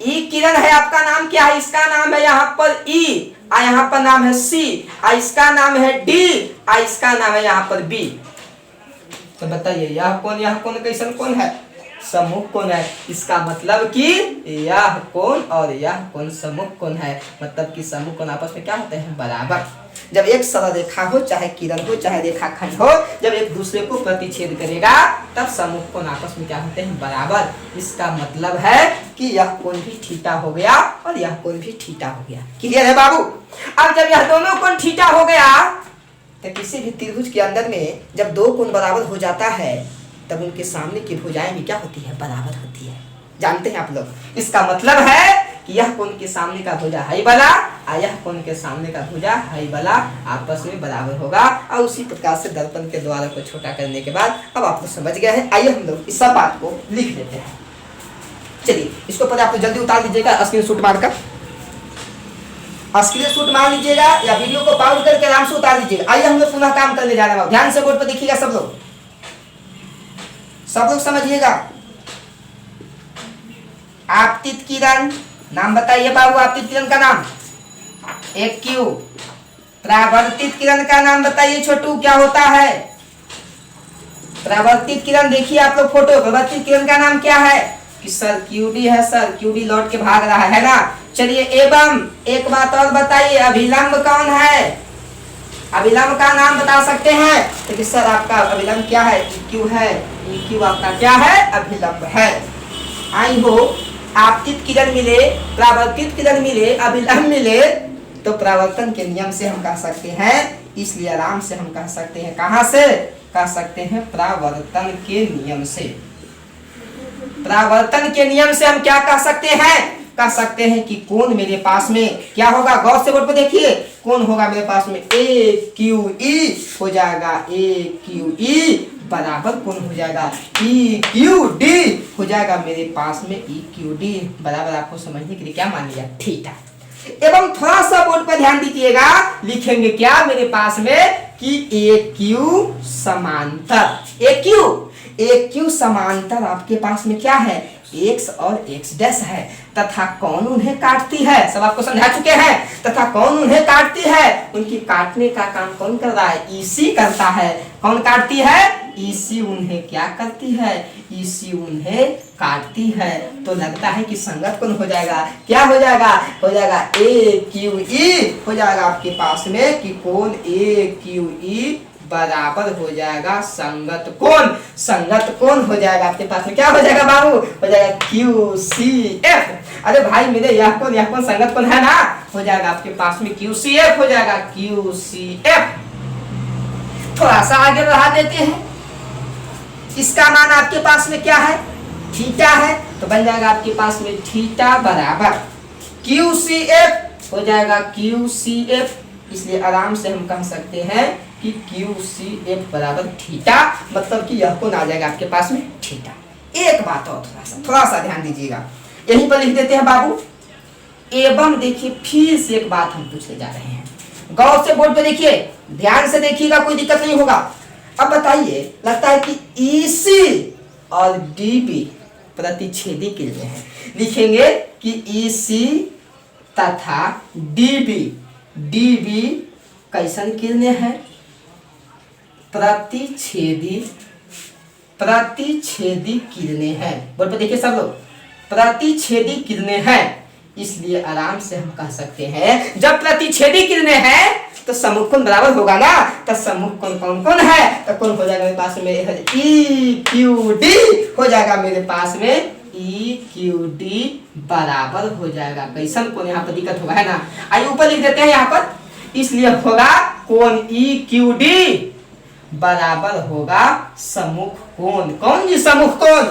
Speaker 1: ई किरण है, आपका नाम क्या है? इसका नाम है यहाँ पर ई, और यहाँ पर नाम है सी, और इसका नाम है डी, और इसका नाम है यहाँ पर बी। तो बताइए यह कोण कैसन कोण है? समूह कोण है। इसका मतलब कि यह कोण और यह कोण समूह कोण है, मतलब कि समूह कोण आपस में क्या होते हैं? बराबर। जब एक सरल रेखा हो, चाहे किरण हो, चाहे रेखाखंड हो, जब एक दूसरे को प्रतिच्छेद करेगा तब समूह कोण आपस में क्या होते हैं? बराबर। इसका मतलब है कि यह कोण भी थीटा हो गया और यह कोण भी थीटा हो गया। क्लियर है बाबू? अब जब यह दोनों कोण थीटा हो गया तो किसी भी त्रिभुज के अंदर में जब दो कोण बराबर हो जाता है तब उनके सामने की भुजाएं भी क्या होती है? बराबर होती है। जानते हैं आप लोग? इसका मतलब है कि यह कोण के सामने का भुजा हाई वाला और यह कोण के सामने का भुजा हाई वाला आपस में बराबर होगा। और उसी प्रकार से दर्पण के द्वारा को छोटा करने के बाद अब आप लोग समझ गए हैं। आइए हम लोग इस सब बात को लिख देते हैं। चलिए इसको पहले आप जल्दी उतार लीजिएगा, स्क्रीनशॉट मारकर स्क्रीनशॉट मार लीजिएगा या वीडियो को पॉज करके आराम से उतार लीजिएगा। आइए हम लोग पुनः काम करने जा रहे हैं। ध्यान से बोर्ड पर देखिएगा सब लोग समझिएगा। आपतित किरण, नाम बताइए बाबू आपतित किरण का नाम? एक क्यू। परावर्तित किरण का नाम बताइए छोटू, क्या होता है? परावर्तित किरण देखिए आप लोग फोटो, परावर्तित किरण का नाम क्या है? कि सर क्यूडी है, सर क्यूडी लौट के भाग रहा है ना। चलिए एवं एक बात और बताइए, अभिलंब कौन है? अभिलंब का नाम बता सकते हैं? तो सर आपका अभिलंब क्या है? क्यू है। क्यू आपका क्या है? अभिलंब है। आई हो आपतित किरण मिले, परावर्तित किरण मिले, अभिलंब मिले, तो परावर्तन के नियम से हम कह सकते हैं, इसलिए आराम से हम कह सकते हैं, कहां से कह सकते हैं? परावर्तन के नियम से। परावर्तन के नियम से हम क्या कह सकते हैं? कह सकते हैं कि कोण मेरे पास में क्या होगा? गौर से बोर्ड पर देखिए, कोण होगा मेरे पास में ए क्यू ई हो जाएगा, ए क्यू ई बराबर कौन हो जाएगा, ई क्यू डी हो जाएगा मेरे पास में, ई क्यू डी बराबर आपको समझने के लिए क्या मान लिया, थीटा। एवं थोड़ा सा बोर्ड पर ध्यान दीजिएगा, लिखेंगे क्या मेरे पास में कि ए क्यू समांतर, ए क्यू समांतर आपके पास में क्या है, x और x डैश है, तथा कौन उन्हें काटती है, सब आपको समझा चुके हैं, तथा कौन उन्हें काटती है, उनकी काटने का काम कौन कर रहा है, EC करता है। कौन काटती है, EC उन्हें क्या करती है, EC उन्हें काटती है। तो लगता है कि संगत कौन हो जाएगा, क्या हो जाएगा, हो जाएगा AQE हो जाएगा आपके पास में कि कौन AQE बराबर हो जाएगा संगत कोण हो जाएगा आपके पास में, क्या हो जाएगा बाबू, हो जाएगा QCF। अरे भाई मेरे यह कौन संगत कोण है ना, हो जाएगा आपके पास में QCF हो जाएगा, QCF। थोड़ा सा आगे बढ़ा देते हैं, इसका मान आपके पास में क्या है, थीटा है, तो बन जाएगा आपके पास में थीटा बराबर QCF हो जाएगा, QCF। इसलिए आराम से हम कह सकते हैं कि QCF बराबर थीटा, मतलब कि यह कौन आ जाएगा आपके पास में, थीटा। एक बात और थोड़ा सा ध्यान दीजिएगा, यहीं पर लिख देते हैं बाबू। एवं देखिए फिर से एक बात हम पूछने जा रहे हैं, गौर से बोर्ड पे देखिए, ध्यान से देखिएगा, कोई दिक्कत नहीं होगा। अब बताइए, लगता है कि EC और DB प्रतिच्छेदी किरणें हैं, लिखेंगे कि EC तथा DB कैसन किरणें हैं, प्रतिच्छेदी किरणें हैं। बोर्ड पे देखिए सब लोग, प्रतिच्छेदी किरणें हैं, इसलिए आराम से हम कह सकते हैं जब प्रतिच्छेदी किरणें हैं तो सम्मुख कोण बराबर होगा ना, तो सम्मुख कोण कौन है, तो कौन हो जाएगा मेरे पास में, EQD हो जाएगा मेरे पास में, EQD बराबर हो जाएगा कैसन कोण, यहाँ पर दिक्कत होगा है ना, आइए ऊपर लिख देते हैं यहाँ पर, इसलिए होगा कोण EQD बराबर होगा सम्मुख कोण, कौन जी सम्मुख कोण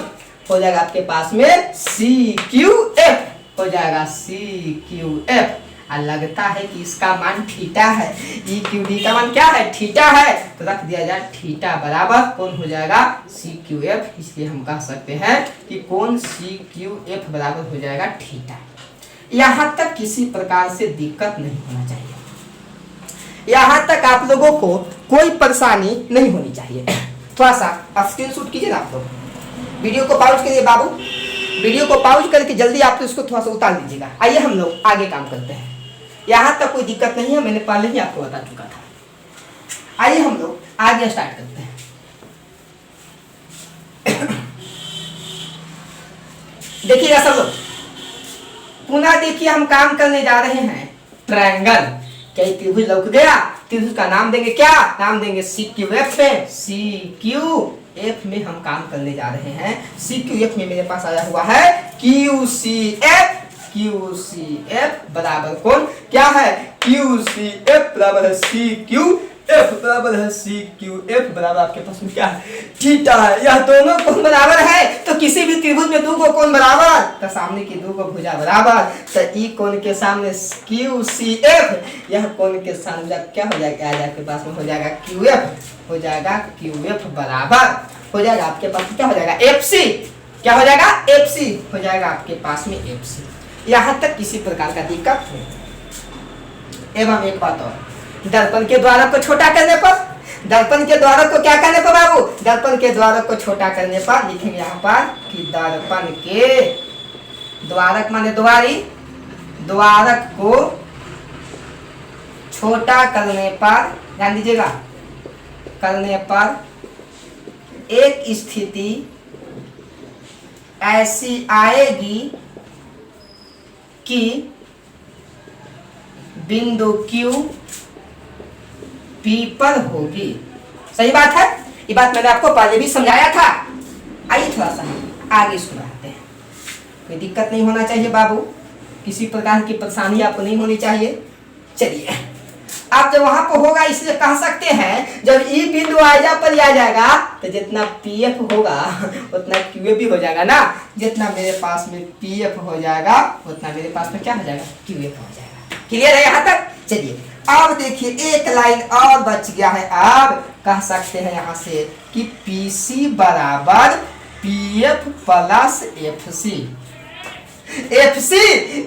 Speaker 1: हो जाएगा आपके पास में CQF हो जाएगा, CQF। और लगता है कि इसका मान थीटा है, EQD का मान क्या है, थीटा है, तो रख दिया जाए थीटा बराबर कौन हो जाएगा, CQF। इसलिए हम कह सकते हैं कि कौन CQF बराबर हो जाएगा थीटा। यहाँ तक किसी प्रकार से दिक्कत नहीं होना चाहिए, यहाँ तक आप लोगों को कोई परेशानी नहीं होनी चाहिए। थोड़ा सा स्क्रीनशॉट कीजिए ना आप लोग, वीडियो को पॉज करिए बाबू, वीडियो को पॉज करके जल्दी आप इसको थोड़ा सा उतार लीजिएगा। आइए हम लोग आगे काम करते हैं, यहाँ तक कोई दिक्कत नहीं है, मैंने पहले ही आपको बता चुका था। आइए हम लोग आगे स्टार्ट करते हैं। देखिएगा सब लोग, पुनः देखिए हम काम करने जा रहे हैं ट्रायंगल। क्या त्रिभुज लौक गया, त्रिभुज का नाम देंगे क्या, नाम देंगे CQF में, CQF में हम काम करने जा रहे हैं। CQF में मेरे पास आया हुआ है QCF बराबर कौन क्या है, QCF बराबर है CQF बराबर है CQF बराबर आपके पास में क्या है, थीटा है। यह दोनों कोण बराबर है, तो किसी भी त्रिभुज में दो को कोण बराबर, तो सामने की दो को भुजा बराबर, तो ई कोण के सामने QCF, यह कोण के सामने क्या हो जाएगा, आपके पास में हो जाएगा QF हो जाएगा, QF बराबर हो जाएगा आपके पास क्या हो जाएगा, FC, क्या हो जाएगा, FC हो जाएगा आपके पास में FC। यहाँ तक किसी प्रकार का दिक्कत नहीं। एवं एक बात और, दर्पण के द्वारा को छोटा करने पर, दर्पण के द्वारा को क्या करने पर बाबू, दर्पण के द्वारा को छोटा करने पर लिखेंगे यहाँ पर कि दर्पण के द्वारक माने द्वारी, द्वारक को छोटा करने पर, ध्यान दीजिएगा, करने पर एक स्थिति ऐसी आएगी कि बिंदु Q P पर होगी। सही बात है, ये बात मैंने आपको पहले भी समझाया था। आइए थोड़ा सा आगे इसको बढ़ाते हैं, कोई दिक्कत नहीं होना चाहिए बाबू, किसी प्रकार की परेशानी आपको नहीं होनी चाहिए। चलिए आप जब वहां पर होगा, इसलिए कह सकते हैं जब ई बिंदु आजा पर आ जाएगा तो जितना PF होगा उतना QF भी हो जाएगा ना, जितना मेरे पास में PF हो जाएगा उतना मेरे पास में क्या हो जाएगा, QF हो जाएगा। क्लियर है यहाँ तक। चलिए अब देखिए एक लाइन और बच गया है। अब कह सकते हैं यहां से कि पीसी बराबर PF plus FC. FC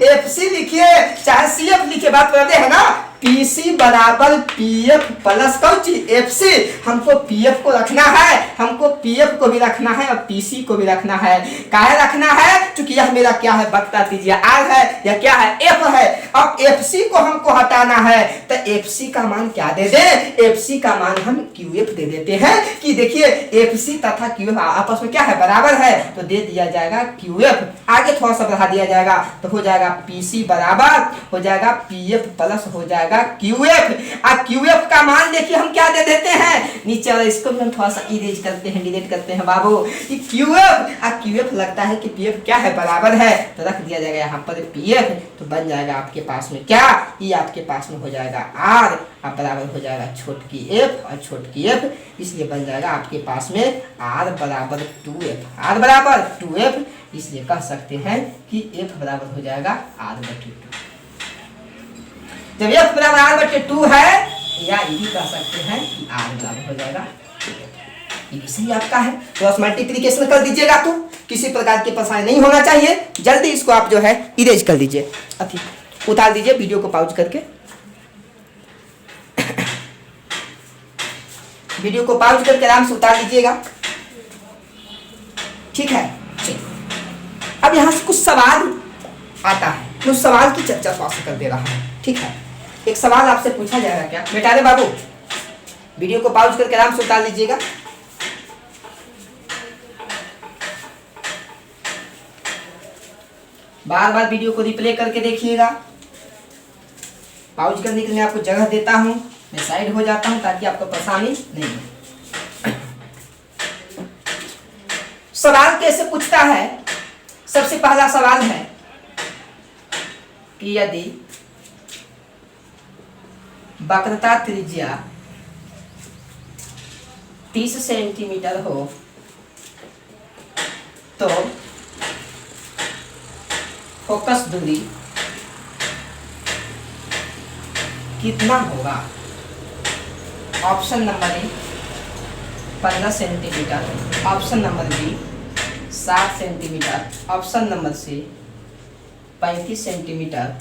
Speaker 1: FC लिखिए चाहे सीएफ लिखिए, बात करते हैं ना। पीसी बराबर पीएफ प्लस कौन चीज एफसी। हमको पीएफ को रखना है, हमको पीएफ को भी रखना है और पीसी को भी रखना है। काहे रखना है? क्योंकि यह मेरा क्या है बता दीजिए, आर है या क्या है एफ है। अब एफसी को हमको हटाना है तो एफसी का मान क्या दे दे? एफसी का मान हम क्यूएफ दे देते हैं कि देखिए एफसी तथा क्यूएफ आपस में क्या है बराबर है, तो दे दिया जाएगा क्यूएफ। आगे थोड़ा सा बढ़ा दिया जाएगा तो हो जाएगा पीसी बराबर हो जाएगा पीएफ प्लस हो जाएगा क्यूएफ। अब क्यूएफ का मान देखिए हम क्या दे देते हैं नीचे वाला, इसको भी हम थोड़ा सा इरेज करते हैं, डिलीट करते हैं बाबू। कि क्यूएफ अब क्यूएफ लगता है कि पीएफ क्या है बराबर है, तो रख दिया जाएगा यहाँ पर पीएफ, तो बन जाएगा आपके पास में क्या, ये आपके पास में हो जाएगा आर, अब बराबर हो जाएगा छोटकी एफ और छोटकी एफ, इसलिए बन जाएगा आपके पास में आर बराबर 2f। आर बराबर 2f, इसलिए कह सकते हैं कि एफ बराबर हो जाएगा आर बटे 2। जब एफ बराबर आर बटे 2 है, या ये भी कह सकते हैं कि आर बराबर हो जाएगा, ये भी सही आपका है। क्रॉस मल्टीप्लिकेशन कर दीजिएगा तो किसी प्रकार की परेशानी नहीं होना चाहिए। जल्दी इसको आप जो है इरेज कर दीजिए, अति उतार दीजिए वीडियो को पॉज करके। वीडियो को पॉज करके आराम से उतार लीजिएगा, ठीक है। अब यहाँ से कुछ सवाल आता है, कुछ सवाल की चर्चा पास कर दे रहा है, ठीक है। एक सवाल आपसे पूछा जाएगा क्या बेटा? रे बाबू वीडियो को पॉज करके आराम से उतार लीजिएगा। बार बार वीडियो को रिप्ले करके देखिएगा। पॉज करने के लिए आपको जगह देता हूं, मैं साइड हो जाता हूं ताकि आपको परेशानी नहीं हो। सवाल कैसे पूछता है? सबसे पहला सवाल है कि यदि वक्रता त्रिज्या 30 सेंटीमीटर हो तो फोकस दूरी कितना होगा? Option number A 15 centimetre, option number B 7 centimetre, option number C 35 centimetre,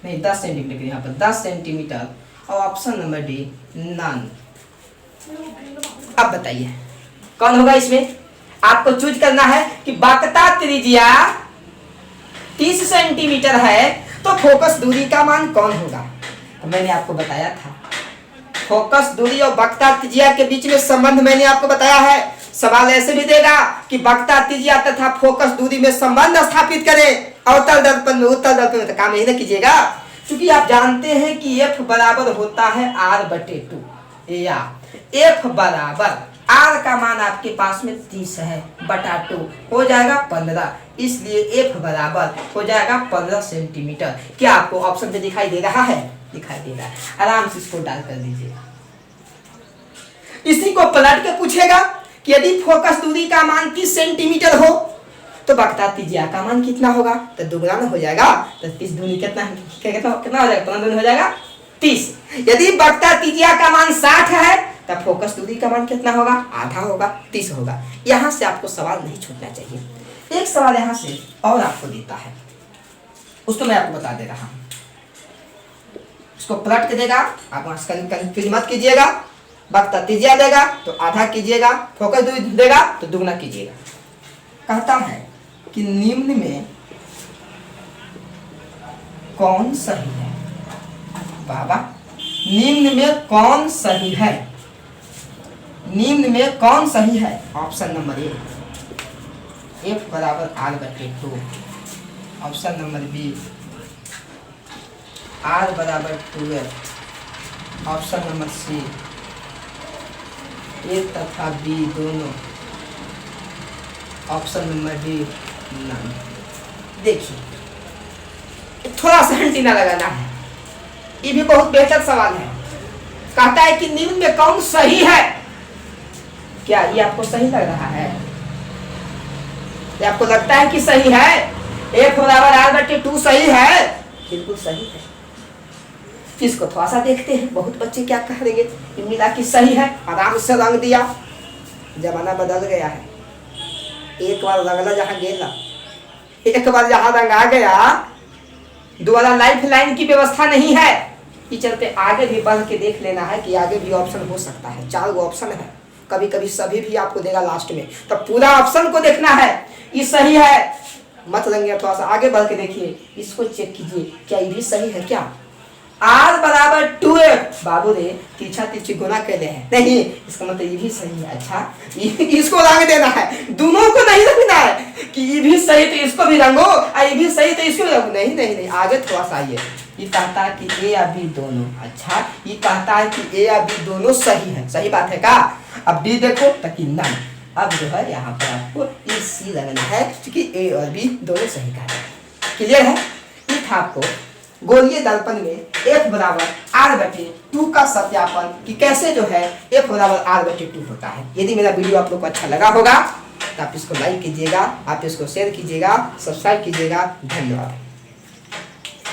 Speaker 1: नहीं 10 सेंटीमीटर, यहाँ पर 10 सेंटीमीटर, और ऑप्शन नंबर डी नन। अब बताइए कौन होगा इसमें? आपको चूज करना है कि वक्रता त्रिज्या 30 सेंटीमीटर है तो फोकस दूरी का मान कौन होगा। तो मैंने आपको बताया था फोकस दूरी और वक्रता त्रिज्या के बीच में संबंध मैंने आपको बताया है। सवाल ऐसे भी देगा कि वक्रता त्रिज्या तथा फोकस दूरी में संबंध स्थापित करें, अवतल दर्पण में उत्तल दर्पण में, तो काम यही ना कीजिएगा। क्योंकि आप जानते हैं कि एफ बराबर होता है आर बटे 2, या एफ बराबर आर का मान आपके पास में 30 है बटा 2 हो जाएगा 15, इसलिए एफ बराबर हो जाएगा 15 सेंटीमीटर। क्या आपको ऑप्शन पे दिखाई दे रहा है? दिखाई दे रहा है। आराम से इसको डाल कर दीजिए। इसी को पलट के पूछेगा कि यदि फोकस दूरी का मान 30 सेंटीमीटर हो तो वक्रता त्रिज्या का मान कितना होगा? तो दुगना हो जाएगा, तो 30 दूनी कितना कितना हो जाएगा? 15 दूनी हो जाएगा 30। यदि वक्रता त्रिज्या का मान 60 है तब फोकस दूरी का मान कितना होगा? आधा होगा, 30 होगा। यहां से आपको सवाल नहीं छूटना चाहिए। एक सवाल यहां से और आपको देता है, उसको मैं आपको बता दे रहा हूं। इसको पलट के देगा, आप कंफ्यूज मत कीजिएगा। वक्रता त्रिज्या देगा तो आधा कीजिएगा, फोकस दूरी देगा तो दुगना कीजिएगा। कहता है कि निम्न में कौन सही है? बाबा निम्न में कौन सही है? निम्न में कौन सही है? ऑप्शन नंबर ए एफ बराबर आर बटे 2, ऑप्शन नंबर बी आर बराबर 2f, ऑप्शन नंबर सी ए तथा बी दोनों, ऑप्शन नंबर डी नन। देखिए थोड़ा सा एंटीना लगाना है, ये भी बहुत बेहतर सवाल है। कहता है कि निम्न में कौन सही है? क्या ये आपको सही लग रहा है? ये आपको लगता है कि सही है? एफ बराबर आर बटे 2 सही है? बिल्कुल सही है। इसको थोड़ा सा देखते हैं बहुत बच्चे क्या कह देंगे। मिला कि सही है, आराम से रंग दिया। जमाना बदल गया है, एक बार रंगला जहाँ गेला, एक बार जहाँ रंग आ गया दोबारा लाइफ लाइन की व्यवस्था नहीं है। इस चलते आगे भी बढ़ के देख लेना है कि आगे भी ऑप्शन हो सकता है। 4 गो ऑप्शन है, कभी कभी सभी भी आपको देगा लास्ट में, तो पूरा ऑप्शन को देखना है। ये सही है, मत रंगिए, थोड़ा सा आगे बढ़ के देखिए, इसको चेक कीजिए क्या ये भी सही है क्या। R बराबर 2F, बाबू रे तीछा तीछी गुना कैले हैं, नहीं इसका मतलब ये भी सही है। अच्छा इसको रंग देना है, दोनों को नहीं रखना है कि ये भी सही तो इसको भी रंगो और ये भी सही तो इसको भी रंगो, नहीं नहीं नहीं, आगे थोड़ा सा आइए। ये कहता है कि ए या बी दोनों, अच्छा ये कहता है कि ए या बी दोनों सही है, सही बात है का। अब बी देखो तक नन, अब जो है यहाँ पर आपको ये सी लगना है क्योंकि ए और बी दोनों सही का है। क्लियर है। ये था आपको गोलीय दर्पण में F बराबर R/2 का सत्यापन कि कैसे जो है F बराबर R/2 होता है। यदि मेरा वीडियो आप लोग को अच्छा लगा होगा तो आप इसको लाइक कीजिएगा, आप इसको शेयर कीजिएगा, सब्सक्राइब कीजिएगा। धन्यवाद।